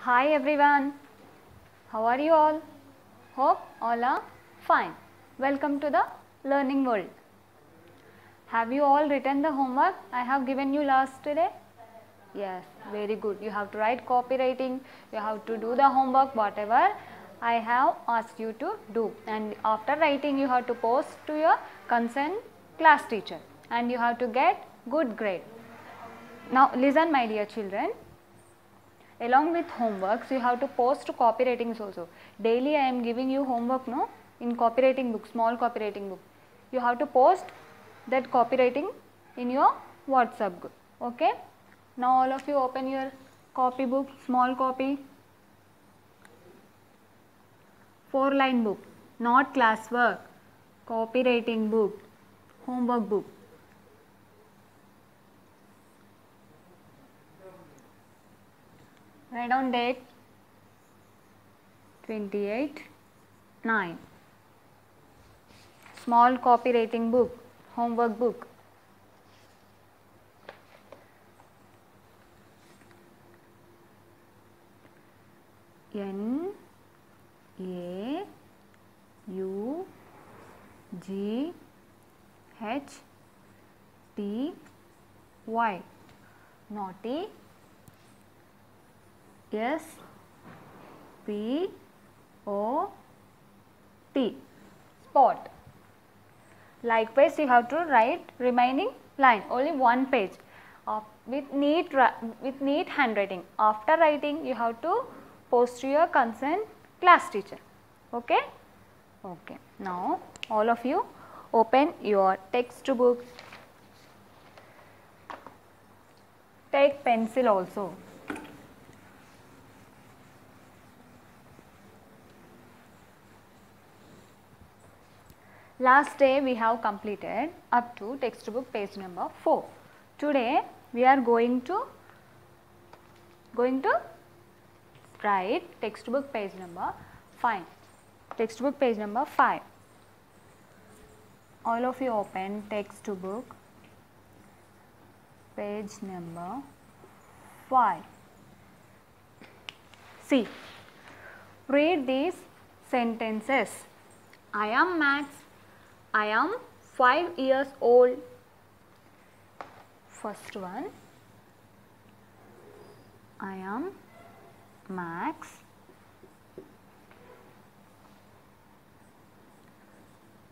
Hi everyone, how are you all? Hope all are fine. Welcome to the learning world. Have you all written the homework I have given you last today? Yes, very good. You have to write copywriting, you have to do the homework whatever I have asked you to do, and after writing you have to post to your concerned class teacher and you have to get good grade. Now listen my dear children. Along with homeworks, you have to post to copywritings also. Daily I am giving you homework, no, in copywriting book, small copywriting book. You have to post that copywriting in your WhatsApp group. Okay. Now all of you open your copy book, small copy, 4-line book, not classwork, copywriting book, homework book. Write down date 28/9. Small copywriting book, homework book. NAUGHTY, naughty. SPOT, spot. Likewise, you have to write remaining line, only one page with neat handwriting. After writing, you have to post to your concerned class teacher. Okay? Okay. Now, all of you open your textbook. Take pencil also. Last day we have completed up to textbook page number 4. Today we are going to write textbook page number 5. Textbook page number 5. All of you open textbook page number 5. See, read these sentences. I am Max. I am 5 years old. First one, I am Max.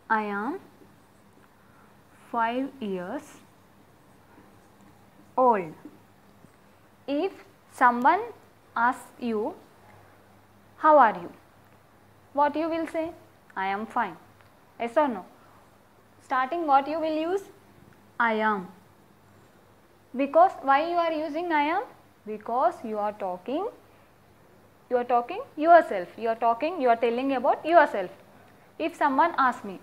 I am 5 years old. If someone asks you, how are you? What you will say? I am fine. Yes or no? Starting what you will use? I am. Because why you are using I am? Because you are talking yourself. You are telling about yourself. If someone asks me,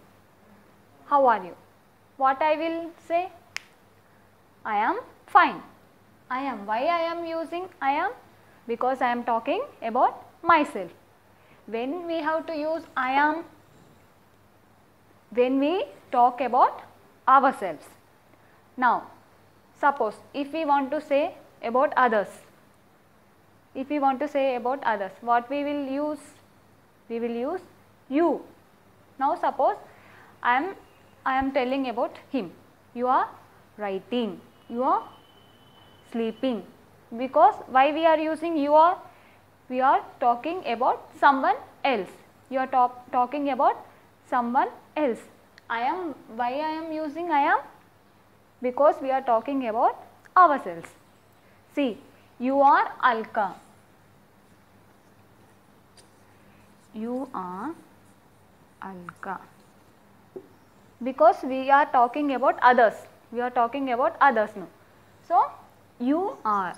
how are you? What I will say? I am fine. I am. Why I am using I am? Because I am talking about myself. When we have to use I am? When we talk about ourselves. Now, suppose if we want to say about others, what we will use? We will use you. Now, suppose I am telling about him. You are writing. You are sleeping. Because why we are using you are? We are talking about someone else. You are talking about someone else. I am. Why I am using I am? Because we are talking about ourselves. See, you are Alka. You are Alka. Because we are talking about others. We are talking about others now. So, you are.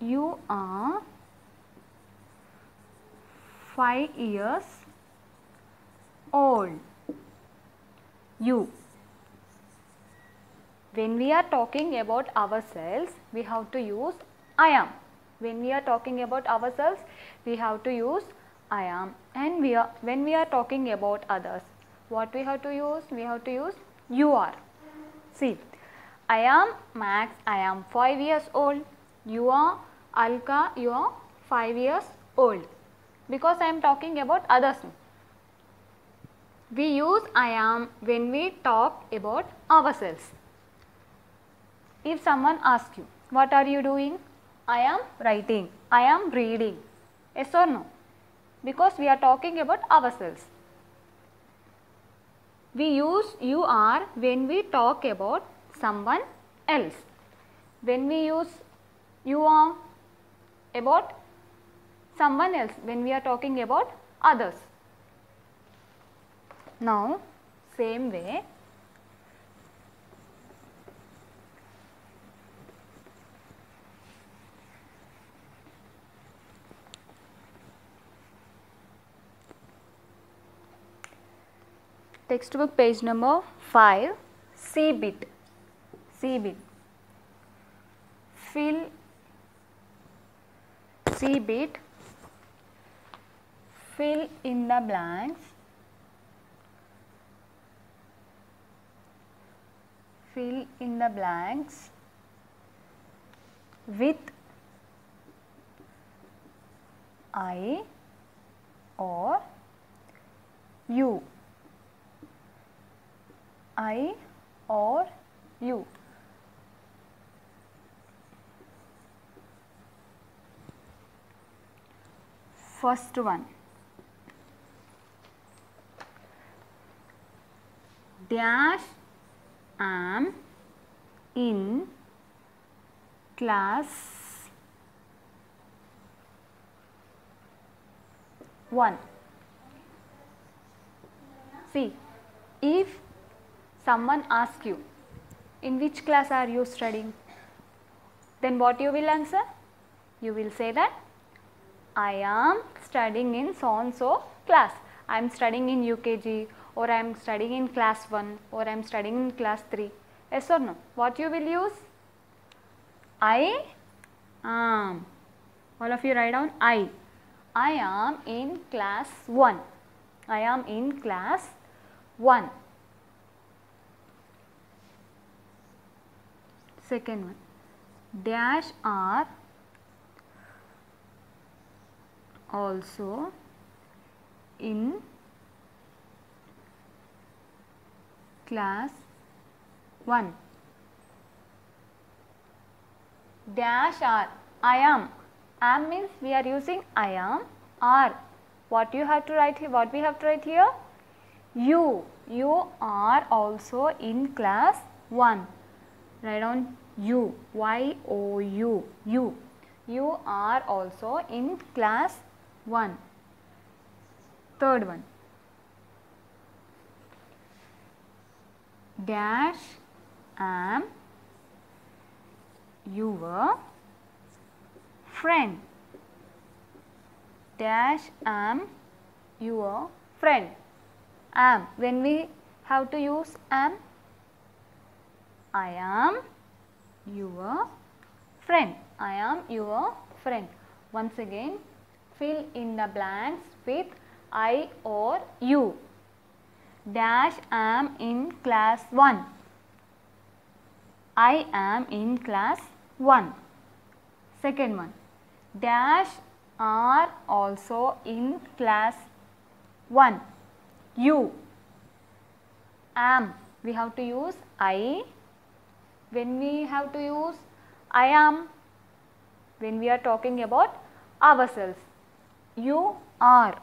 You are 5 years old. You. When we are talking about ourselves, we have to use I am. When we are talking about ourselves, we have to use I am. And when we are talking about others, what we have to use? We have to use you are. See, I am Max, I am 5 years old. You are Alka, you are 5 years old. Because I am talking about others. We use I am when we talk about ourselves. If someone asks you, what are you doing? I am writing, I am reading. Yes or no? Because we are talking about ourselves. We use you are when we talk about someone else. When we use you are about someone else, when we are talking about others. Now, same way, textbook page number 5, C bit. C bit. Fill C bit. Fill in the blanks. Fill in the blanks with I or you. I or you. First one. Dash am in class 1. See, if someone asks you, in which class are you studying? Then what you will answer? You will say that I am studying in so and so class. I am studying in UKG, or I am studying in class 1, or I am studying in class 3. Yes or no? What you will use? I am. All of you write down I. I am in class 1. I am in class 1. Second one. Dash are also in class 1. Dash are. I am. Am means we are using I am. Are. What you have to write here? What we have to write here? You. You are also in class 1. Write down you. Y-O-U. You. You are also in class 1. Third one. Dash am your friend. Dash am your friend. Am. When we have to use am? I am your friend. I am your friend. Once again, fill in the blanks with I or you. Dash am in class 1. I am in class 1. Second one. Dash are also in class 1. You. Am. We have to use I. When we have to use I am, when we are talking about ourselves. You are.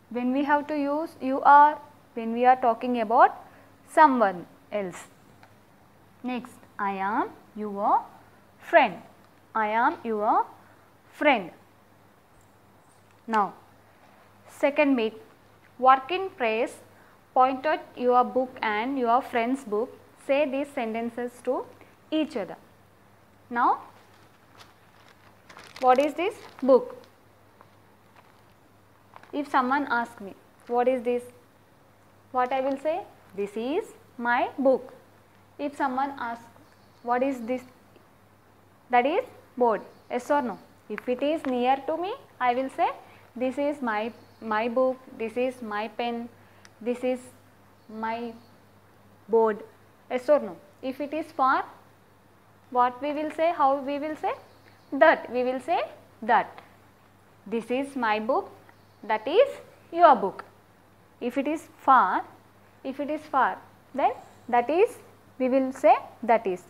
When we have to use you are, when we are talking about someone else. Next, I am your friend. I am your friend. Now, second bit, work in phrase. Point at your book and your friend's book. Say these sentences to each other. Now, what is this book? If someone asks me, what is this? What I will say? This is my book. If someone asks, what is this? That is board. Yes or no? If it is near to me, I will say, this is my book, this is my pen, this is my board. Yes or no? If it is for, what we will say, how we will say? That. We will say that. This is my book, that is your book. If it is for, then that is, we will say that is.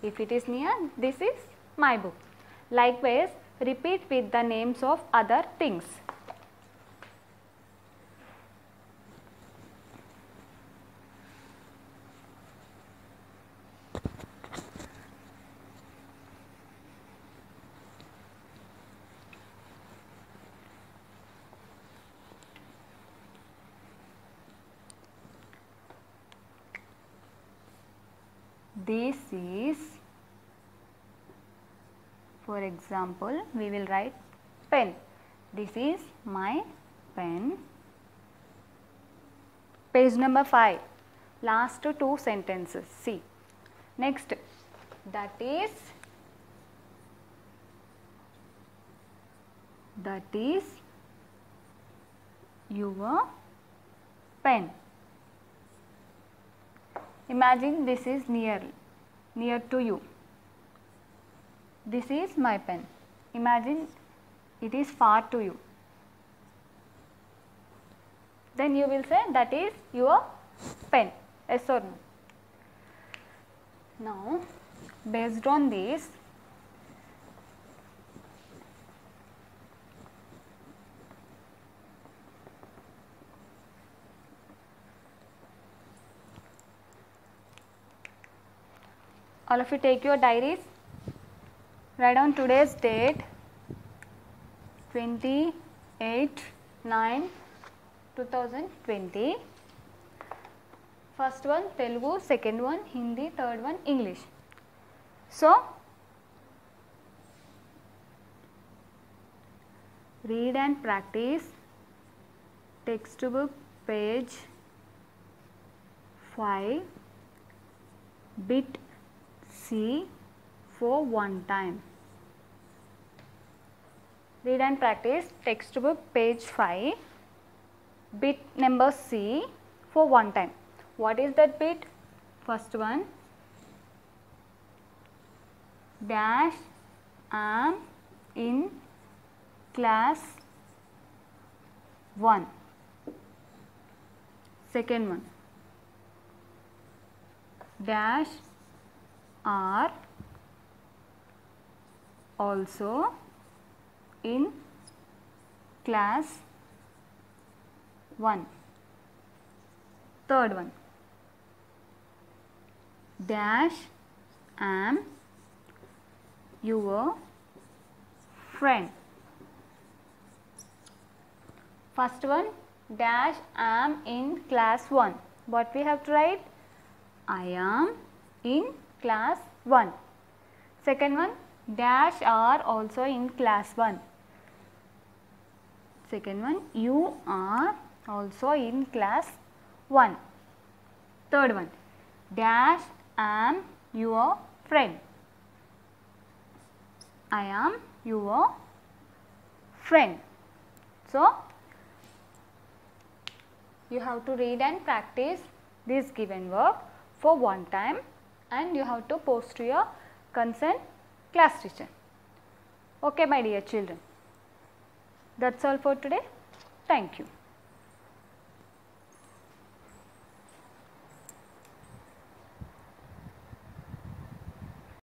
If it is near, this is my book. Likewise, repeat with the names of other things. This is, for example, we will write pen. This is my pen. Page number 5, last 2 sentences. See. Next, that is your pen. Imagine this is near to you. This is my pen. Imagine it is far to you. Then you will say that is your pen. Yes or no? Now, based on this, all of you take your diaries, write down today's date, 28/9/2020. First one Telugu, second one Hindi, third one English. So, read and practice textbook page 5, bit C for one time. Read and practice textbook page 5, bit number C for one time. What is that bit? First one, dash am in class 1. Second one, dash are also in class 1. Third one, dash am your friend. First one, dash am in class 1. What we have to write? I am in class 1. Second one, dash are also in class 1. Second one, you are also in class 1. Third one, dash am your friend. I am your friend. So, you have to read and practice this given work for one time, and you have to post to your concerned class teacher. Okay, my dear children. That's all for today. Thank you.